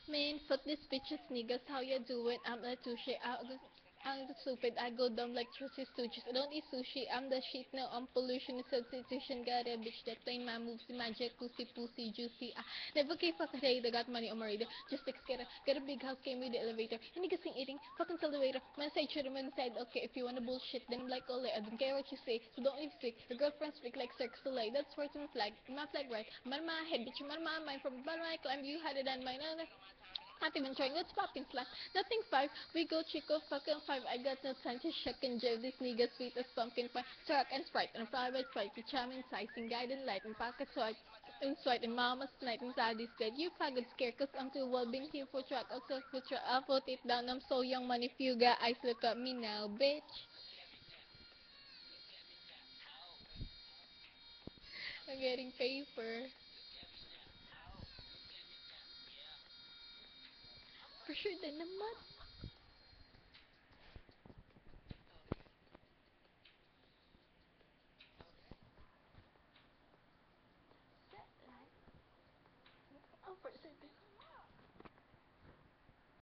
Man, fuck this bitches, niggas, how you doing? I'm a touche, I'm the stupid, I go dumb like Trusty Stooges. I don't eat sushi, I'm the shit, no, I'm pollution, substitution. Got a bitch that play my moves in my jacuzzi, pussy, juicy. I never gave fuck a day, they got money on my radar. Just like scatter, got a big house, came with the elevator. And niggas ain't eating, fucking tell the waiter. Man say true, man said, okay, if you wanna bullshit, then I'm like, ole, I don't care what you say, so don't leave sick. Your girlfriend speak like Cirque du Soleil, that's worth my flag right. Man, my head, bitch, man, my mind from the bottom of my climb, you had it on my nose. Not even trying, let's popping flat. Nothing five, we go Chico fucking five. I got no time to shuck and jive. This nigga sweet as pumpkin pie. Truck and sprite and private flight. The charming sizing guide and light and pocket swipe. And swipe and mama's night inside this bed. You faggot scared cause I'm too well been here for track. I'll talk for track. I'll put it down. I'm so young man if you got eyes look at me now, bitch. I'm getting paper. For sure then naman. Oh, for sure.